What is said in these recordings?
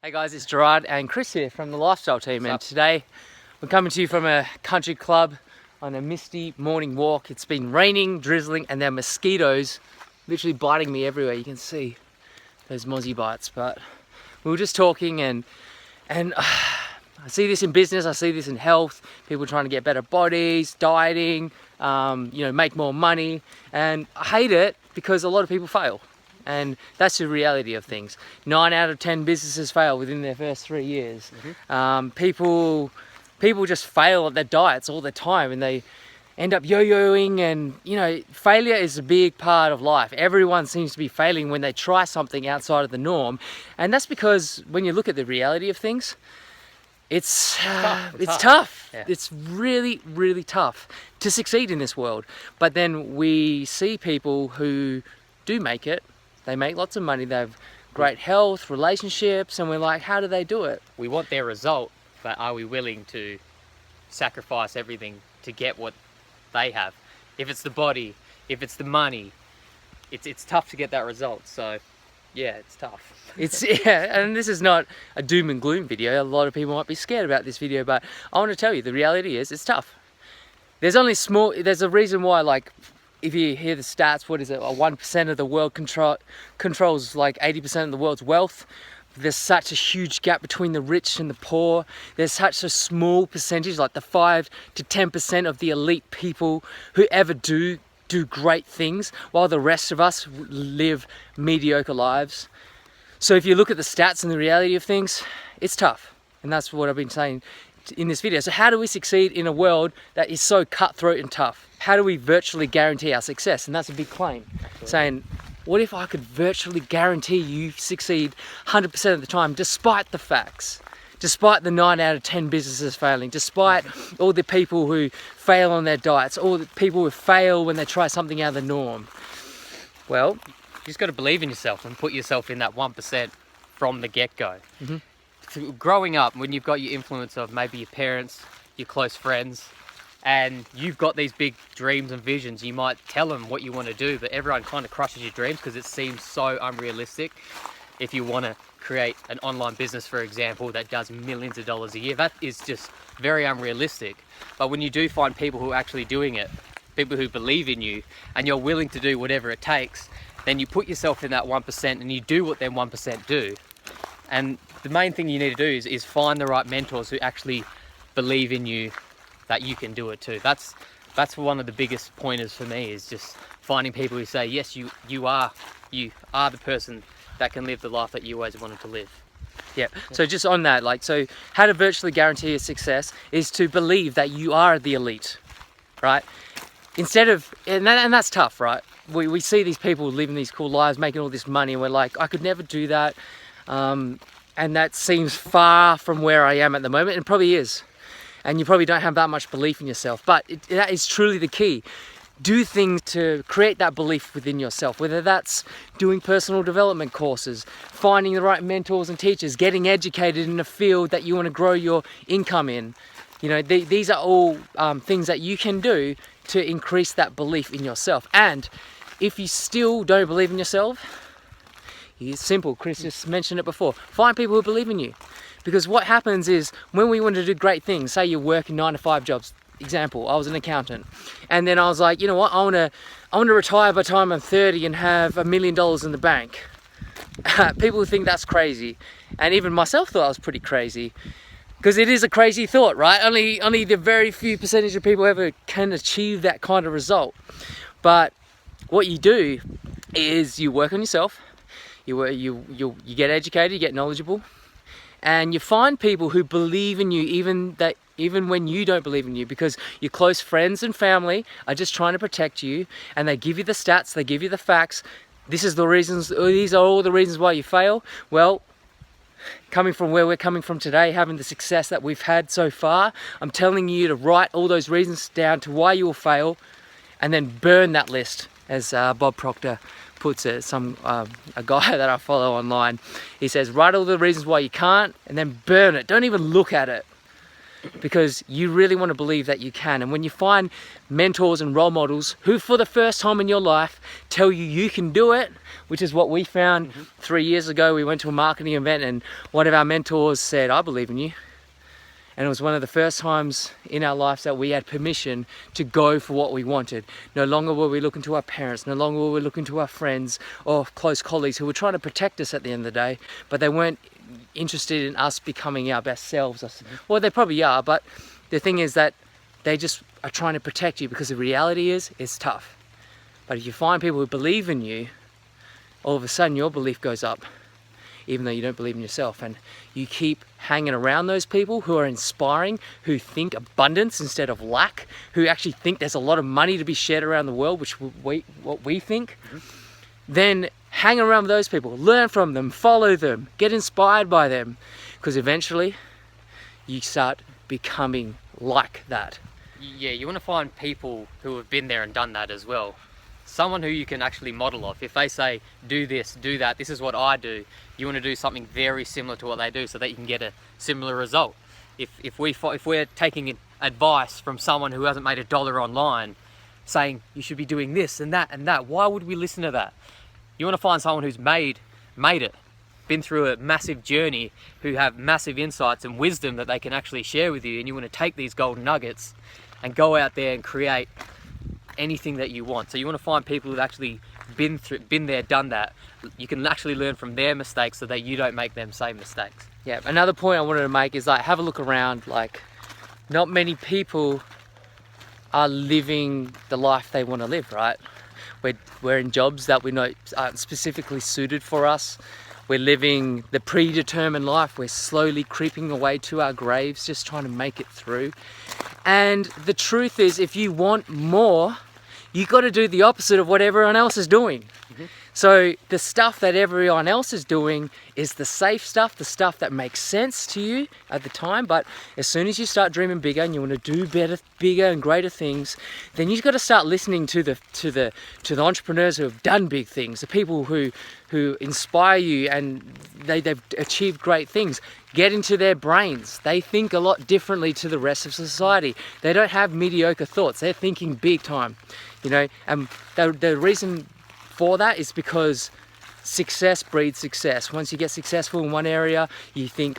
Hey guys, it's Gerard and Chris here from the Lifestyle Team, and today we're coming to you from a country club on a misty morning walk. It's been raining, drizzling, and there are mosquitoes literally biting me everywhere. You can see those mozzie bites, but we were just talking and I see this in business, I see this in health, people trying to get better bodies, dieting, make more money, and I hate it because a lot of people fail. And that's the reality of things. 9 out of 10 businesses fail within their first 3 years. People just fail at their diets all the time, and they end up yo-yoing, and failure is a big part of life. Everyone seems to be failing when they try something outside of the norm, and that's because when you look at the reality of things, it's tough. Yeah. It's really, really tough to succeed in this world. But then we see people who do make it. They make lots of money, they have great health, relationships, and we're like, how do they do it? We want their result, but are we willing to sacrifice everything to get what they have? If it's the body, if it's the money, it's tough to get that result. So yeah, it's tough. And this is not a doom and gloom video. A lot of people might be scared about this video, but I want to tell you, the reality is it's tough. There's a reason why, if you hear the stats, what is it, 1% of the world controls like 80% of the world's wealth. There's such a huge gap between the rich and the poor. There's such a small percentage, like the 5 to 10% of the elite people who ever do great things, while the rest of us live mediocre lives. So if you look at the stats and the reality of things, it's tough. And that's what I've been saying in this video. So how do we succeed in a world that is so cutthroat and tough? How do we virtually guarantee our success? And that's a big claim. Absolutely. Saying, what if I could virtually guarantee you succeed 100% of the time, despite the facts, despite the 9 out of 10 businesses failing, despite all the people who fail on their diets, all the people who fail when they try something out of the norm? Well, you just got to believe in yourself and put yourself in that 1% from the get-go. Growing up, when you've got your influence of maybe your parents, your close friends, and you've got these big dreams and visions, you might tell them what you want to do, but everyone kind of crushes your dreams because it seems so unrealistic. If you want to create an online business, for example, that does millions of dollars a year, that is just very unrealistic. But when you do find people who are actually doing it, people who believe in you, and you're willing to do whatever it takes, then you put yourself in that 1% and you do what them 1% do. And the main thing you need to do is find the right mentors who actually believe in you, that you can do it too. That's one of the biggest pointers for me, is just finding people who say, yes, you are the person that can live the life that you always wanted to live. Yeah. So just on that, so how to virtually guarantee your success is to believe that you are the elite, right? Instead of, and that's tough, right? We see these people living these cool lives, making all this money, and we're like, I could never do that. And that seems far from where I am at the moment, and it probably is. And you probably don't have that much belief in yourself, but that is truly the key. Do things to create that belief within yourself, whether that's doing personal development courses, finding the right mentors and teachers, getting educated in a field that you want to grow your income in. These are all things that you can do to increase that belief in yourself. And if you still don't believe in yourself, it's simple. Chris just mentioned it before. Find people who believe in you. Because what happens is, when we want to do great things, say you're working 9 to 5 jobs, example, I was an accountant, and then I was like, you know what, I want to retire by the time I'm 30 and have $1 million in the bank. People think that's crazy, and even myself thought I was pretty crazy, because it is a crazy thought, right? Only the very few percentage of people ever can achieve that kind of result. But what you do is you work on yourself, you get educated, you get knowledgeable, and you find people who believe in you even when you don't believe in you, because your close friends and family are just trying to protect you, and they give you the stats, they give you the facts. These are all the reasons why you fail. Well, coming from where we're coming from today, having the success that we've had so far, I'm telling you to write all those reasons down to why you will fail, and then burn that list, as Bob Proctor puts it, a guy that I follow online. He says, write all the reasons why you can't, and then burn it. Don't even look at it. because you really want to believe that you can. And when you find mentors and role models who for the first time in your life tell you you can do it, which is what we found 3 years ago. We went to a marketing event and one of our mentors said, I believe in you. And it was one of the first times in our lives that we had permission to go for what we wanted. No longer were we looking to our parents, no longer were we looking to our friends or close colleagues who were trying to protect us at the end of the day, but they weren't interested in us becoming our best selves. Well, they probably are, but the thing is that they just are trying to protect you, because the reality is, it's tough. But if you find people who believe in you, all of a sudden your belief goes up, even though you don't believe in yourself. And you keep hanging around those people who are inspiring, who think abundance instead of lack, who actually think there's a lot of money to be shared around the world, which what we think. Then hang around with those people, learn from them, follow them, get inspired by them, because eventually you start becoming like that. Yeah, you want to find people who have been there and done that as well. Someone who you can actually model off. If they say, do this, do that, this is what I do, you want to do something very similar to what they do so that you can get a similar result. If we're taking advice from someone who hasn't made $1 online, saying you should be doing this and that, why would we listen to that? You want to find someone who's made it, been through a massive journey, who have massive insights and wisdom that they can actually share with you, and you want to take these golden nuggets and go out there and create anything that you want. So you want to find people who've actually been there, done that. You can actually learn from their mistakes so that you don't make them same mistakes. Yeah, another point I wanted to make is, like, have a look around. Like, not many people are living the life they want to live, right? We're in jobs that we know aren't specifically suited for us. We're living the predetermined life. We're slowly creeping away to our graves, just trying to make it through. And the truth is, if you want more, you got to do the opposite of what everyone else is doing. So the stuff that everyone else is doing is the safe stuff, the stuff that makes sense to you at the time. But as soon as you start dreaming bigger and you want to do better, bigger and greater things, then you've got to start listening to the entrepreneurs who have done big things, the people who inspire you and they've achieved great things. Get into their brains. They think a lot differently to the rest of society. They don't have mediocre thoughts. They're thinking big time, you know. And the reason for that is because success breeds success. Once you get successful in one area, you think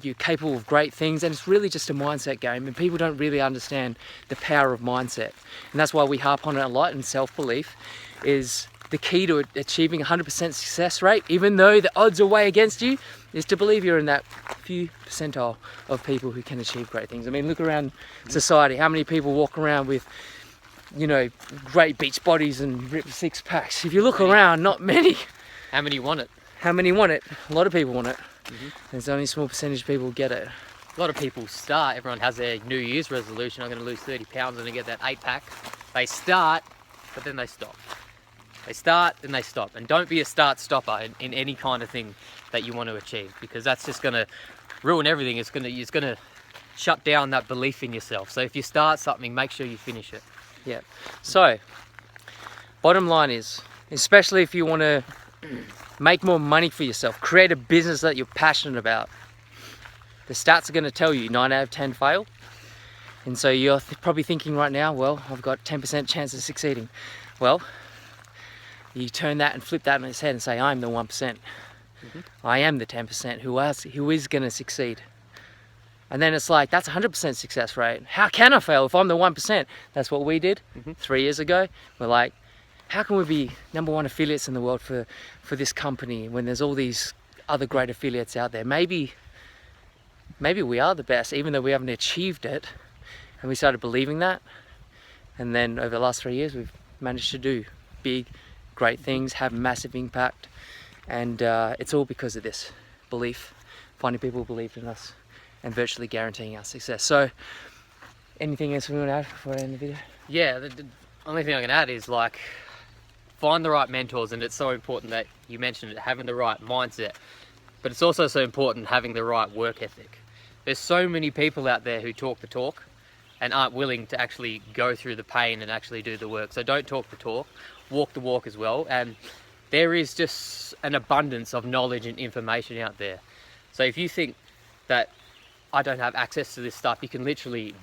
you're capable of great things, and it's really just a mindset game, and people don't really understand the power of mindset. And that's why we harp on it a lot, and self-belief is the key to achieving 100% success rate, even though the odds are way against you, is to believe you're in that few percentile of people who can achieve great things. I mean, look around society. How many people walk around with, you know, great beach bodies and ripped six packs? If you look around, not many. How many want it? How many want it? A lot of people want it. There's only a small percentage of people who get it. A lot of people start, everyone has their New Year's resolution, I'm going to lose 30 pounds and get that 8-pack. They start, but then they stop. They start and they stop. And don't be a start-stopper in any kind of thing that you want to achieve, because that's just going to ruin everything. It's going to shut down that belief in yourself. So if you start something, make sure you finish it. Yeah. So, bottom line is, especially if you want to make more money for yourself, create a business that you're passionate about, the stats are going to tell you 9 out of 10 fail. And so you're probably thinking right now, well, I've got 10% chance of succeeding. Well, you turn that and flip that on its head and say, I'm the 1%. I am the 10% who is going to succeed. And then it's like, that's 100% success rate. How can I fail if I'm the 1%? That's what we did 3 years ago. We're like, how can we be #1 affiliates in the world for this company when there's all these other great affiliates out there? Maybe we are the best, even though we haven't achieved it. And we started believing that. And then over the last 3 years, we've managed to do big, great things, have massive impact. And it's all because of this belief, finding people who believed in us and virtually guaranteeing our success. So, anything else we want to add before I end the video? Yeah, the only thing I can add is, like, find the right mentors, and it's so important that you mentioned it, having the right mindset. But it's also so important having the right work ethic. There's so many people out there who talk the talk and aren't willing to actually go through the pain and actually do the work. So don't talk the talk, walk the walk as well. And there is just an abundance of knowledge and information out there. So if you think that I don't have access to this stuff. You can literally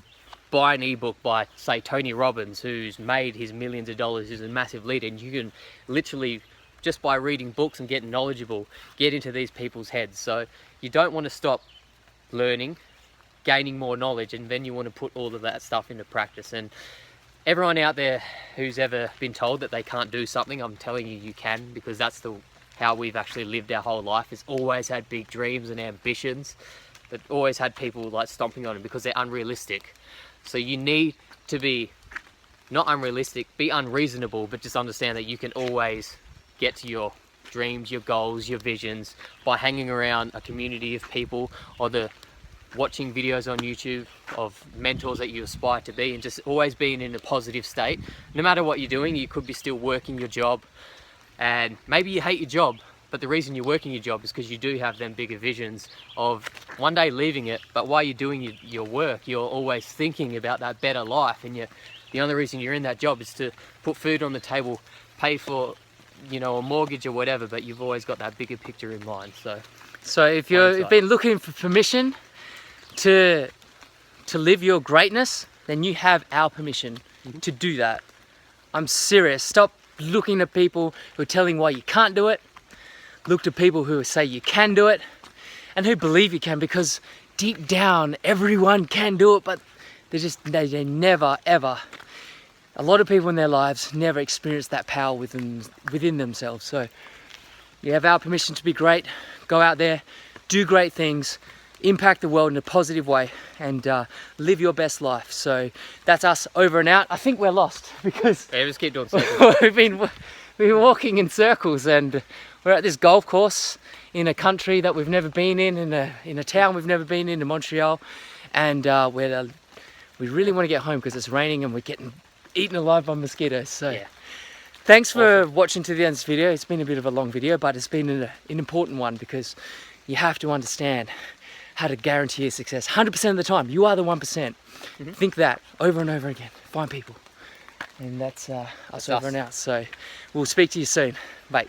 buy an ebook by, say, Tony Robbins, who's made his millions of dollars, who's a massive leader, and you can literally, just by reading books and getting knowledgeable, get into these people's heads. So you don't want to stop learning, gaining more knowledge, and then you want to put all of that stuff into practice. And everyone out there who's ever been told that they can't do something, I'm telling you, you can, because that's how we've actually lived our whole life. It's always had big dreams and ambitions, but always had people like stomping on them because they're unrealistic. So you need to be not unrealistic, be unreasonable, but just understand that you can always get to your dreams, your goals, your visions by hanging around a community of people, or watching videos on YouTube of mentors that you aspire to be, and just always being in a positive state. No matter what you're doing, you could be still working your job, and maybe you hate your job, but the reason you're working your job is because you do have them bigger visions of one day leaving it. But while you're doing your work, you're always thinking about that better life, and the only reason you're in that job is to put food on the table, pay for, you know, a mortgage or whatever, but you've always got that bigger picture in mind. So if you've been looking for permission to live your greatness, then you have our permission to do that. I'm serious. Stop looking at people who are telling why you can't do it. Look to people who say you can do it, and who believe you can, because deep down everyone can do it, but they never ever, a lot of people in their lives never experience that power within themselves. So you have our permission to be great. Go out there, do great things, impact the world in a positive way, and live your best life. So that's us, over and out. I think we're lost because just keep doing circles. we've been walking in circles, and we're at this golf course in a country that we've never been in a town we've never been in Montreal, and we really want to get home because it's raining and we're getting eaten alive by mosquitoes. So yeah. Thanks for watching to the end of this video. It's been a bit of a long video, but it's been an important one, because you have to understand how to guarantee your success 100% of the time. You are the 1%. Think that over and over again. Find people. And that's us over and out. So we'll speak to you soon. Bye.